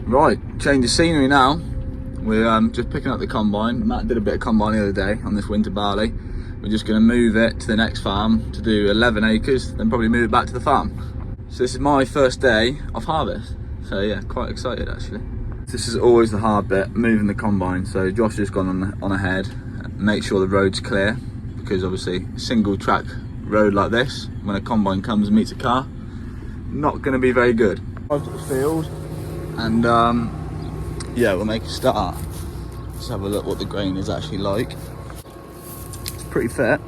Right, change of scenery now. We're just picking up the combine. Matt did a bit of combine the other day on this winter barley. We're just going to move it to the next farm to do 11 acres, then probably move it back to the farm. So this is my first day of harvest. So yeah, quite excited actually. This is always the hard bit, moving the combine. So Josh has gone on ahead, make sure the road's clear, because obviously single track road like this, when a combine comes and meets a car, not going to be very good. I've got the field, and yeah, we'll make a start. Let's have a look what the grain is actually like. It's pretty fit.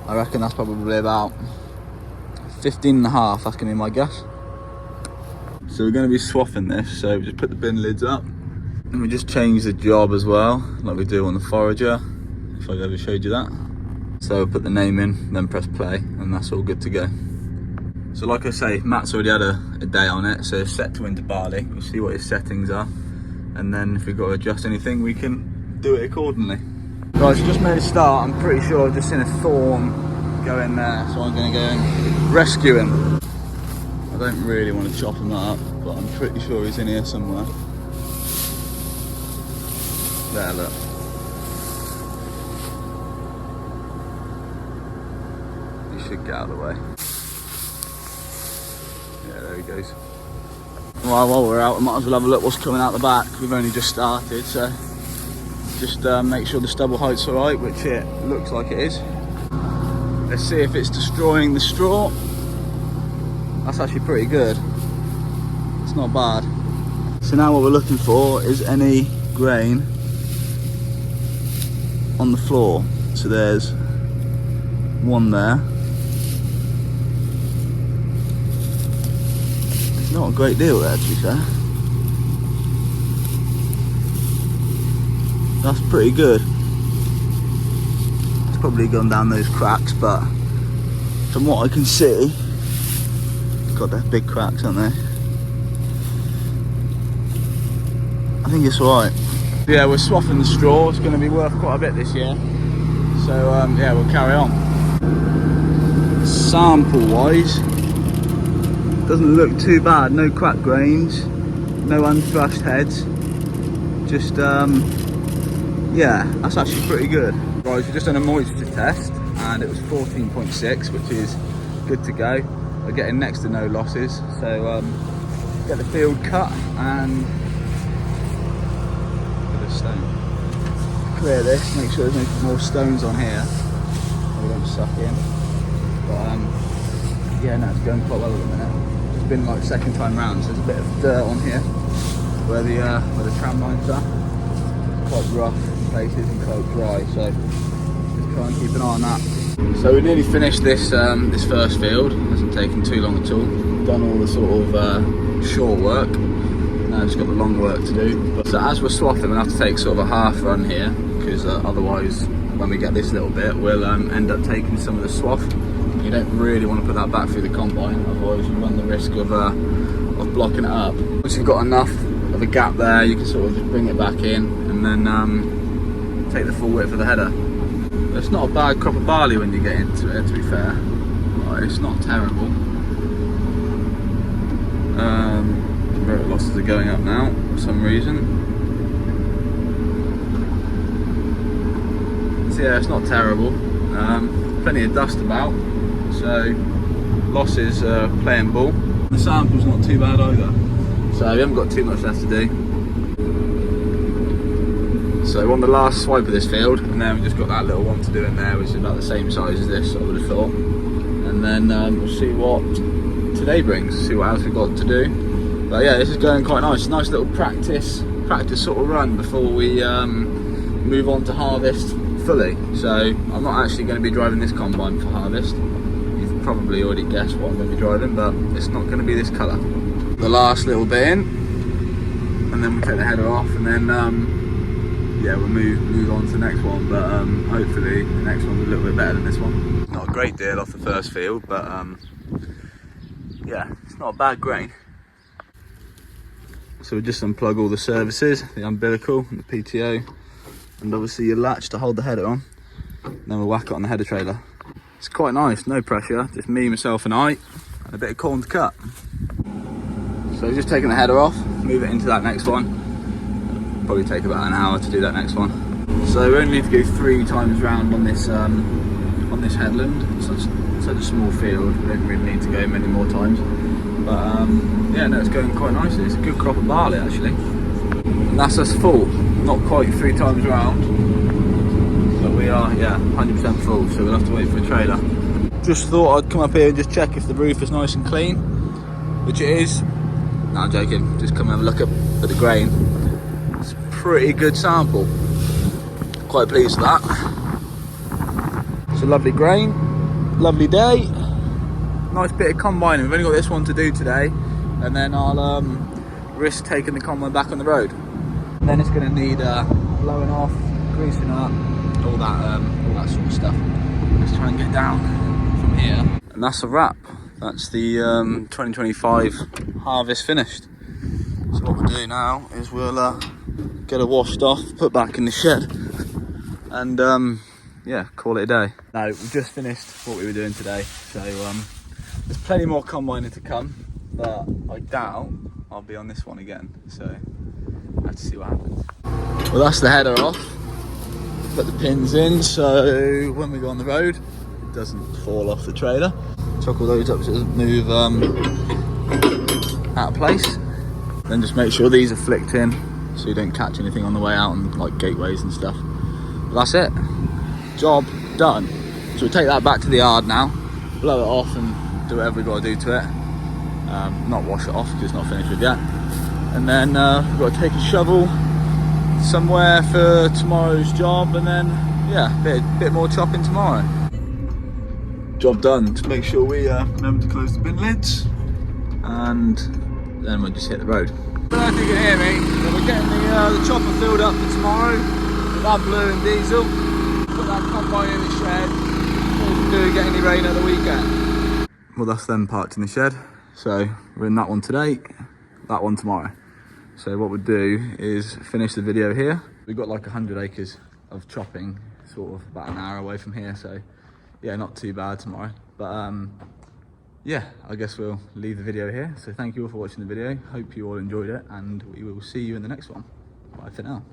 I reckon that's probably about 15.5, that's gonna be my guess. So we're gonna be swathing this, so we just put the bin lids up, and we just change the job as well, like we do on the forager, if I've ever showed you that. So we'll put the name in, then press play, and that's all good to go. So like I say, Matt's already had a day on it, so it's set to winter barley. We'll see what his settings are, and then if we've got to adjust anything, we can do it accordingly. Guys, just made a start. I'm pretty sure I've just seen a thorn go in there, so I'm going to go and rescue him. I don't really want to chop him up, but I'm pretty sure he's in here somewhere. There, look. He should get out of the way. Yeah, there he goes. Well, while we're out, we might as well have a look what's coming out the back. We've only just started, so just make sure the stubble height's alright, which it looks like it is. Let's see if it's destroying the straw. That's actually pretty good. It's not bad. So now what we're looking for is any grain on the floor. So there's one there. Not a great deal there, to be fair. That's pretty good. It's probably gone down those cracks, but from what I can see, it's got those big cracks, haven't they? I think it's alright. Yeah, we're swathing the straw. It's going to be worth quite a bit this year. So yeah, we'll carry on. Sample wise, doesn't look too bad. No cracked grains, no unthrashed heads. Just yeah, that's actually pretty good. Right, we've just done a moisture test and it was 14.6, which is good to go. We're getting next to no losses, so get the field cut and with a stone clear this, make sure there's no more stones on here so we don't suck in. But yeah, no, it's going quite well at the minute. It's been like second time round, so there's a bit of dirt on here where the tram lines are. It's quite rough in places and quite dry, so just try and keep an eye on that. So we nearly finished this this first field. It hasn't taken too long at all. Done all the sort of short work. Now just got the long work to do. But, so as we're swathing, we'll have to take sort of a half run here, because otherwise, when we get this little bit, we'll end up taking some of the swath. You don't really want to put that back through the combine, otherwise you run the risk of blocking it up. Once you've got enough of a gap there, you can sort of just bring it back in and then take the full width of the header. It's not a bad crop of barley when you get into it, to be fair. Right, it's not terrible. Road losses are going up now for some reason. So yeah, it's not terrible. Plenty of dust about. So losses are playing ball. The sample's not too bad either, so we haven't got too much left to do. So we're on the last swipe of this field, and then we've just got that little one to do in there, which is about the same size as this, I would have thought. And then we'll see what today brings, see what else we've got to do. But yeah, this is going quite nice. Nice little practice sort of run before we move on to harvest fully. So I'm not actually going to be driving this combine for harvest. You've probably already guessed what I'm going to be driving, but it's not going to be this colour. The last little bit in, and then we'll take the header off, and then yeah, we'll move on to the next one. But hopefully the next one's a little bit better than this one. Not a great deal off the first field, but yeah, it's not a bad grain. So we'll just unplug all the services, the umbilical and the PTO, and obviously your latch to hold the header on. And then we'll whack it on the header trailer. It's quite nice, no pressure, just me, myself and I, and a bit of corn to cut. So we've just taken the header off, move it into that next one. Probably take about an hour to do that next one. So we only need to go 3 times round on this headland. It's such a small field, we don't really need to go many more times. But yeah, no, it's going quite nicely. It's a good crop of barley actually. And that's us full. Not quite 3 times round, but we are, yeah, 100% full. So we'll have to wait for a trailer. Just thought I'd come up here and just check if the roof is nice and clean, which it is. No, I'm joking. Just come and have a look at the grain. It's a pretty good sample. Quite pleased with that. It's a lovely grain, lovely day. Nice bit of combining. We've only got this one to do today, and then I'll risk taking the combine back on the road. And then it's going to need blowing off, greasing up, all that sort of stuff. Let's try and get down from here. And that's a wrap. That's the 2025 harvest finished. So what we'll do now is we'll get it washed off, put back in the shed, and yeah, call it a day. Now we've just finished what we were doing today, so there's plenty more combining to come, but I doubt I'll be on this one again, so let's see what happens. Well, that's the header off. Put the pins in so when we go on the road it doesn't fall off the trailer. Chuck all those up so it doesn't move out of place. Then just make sure these are flicked in so you don't catch anything on the way out on like gateways and stuff. But that's it. Job done. So we'll take that back to the yard now, blow it off and do whatever we've got to do to it. Not wash it off because it's not finished with yet. And then we've got to take a shovel somewhere for tomorrow's job, and then yeah, bit more chopping tomorrow. Job done. To make sure we remember to close the bin lids, and then we'll just hit the road. I don't know if you can hear me, but we're getting the chopper filled up for tomorrow with AdBlue and diesel. Put that combine in the shed. What we do, get any rain at the weekend. Well, that's them parked in the shed. So we're in that one today, that one tomorrow. So what we'll do is finish the video here. We've got like 100 acres of chopping, sort of about an hour away from here. So yeah, not too bad tomorrow. But yeah, I guess we'll leave the video here. So thank you all for watching the video. Hope you all enjoyed it, and we will see you in the next one. Bye for now.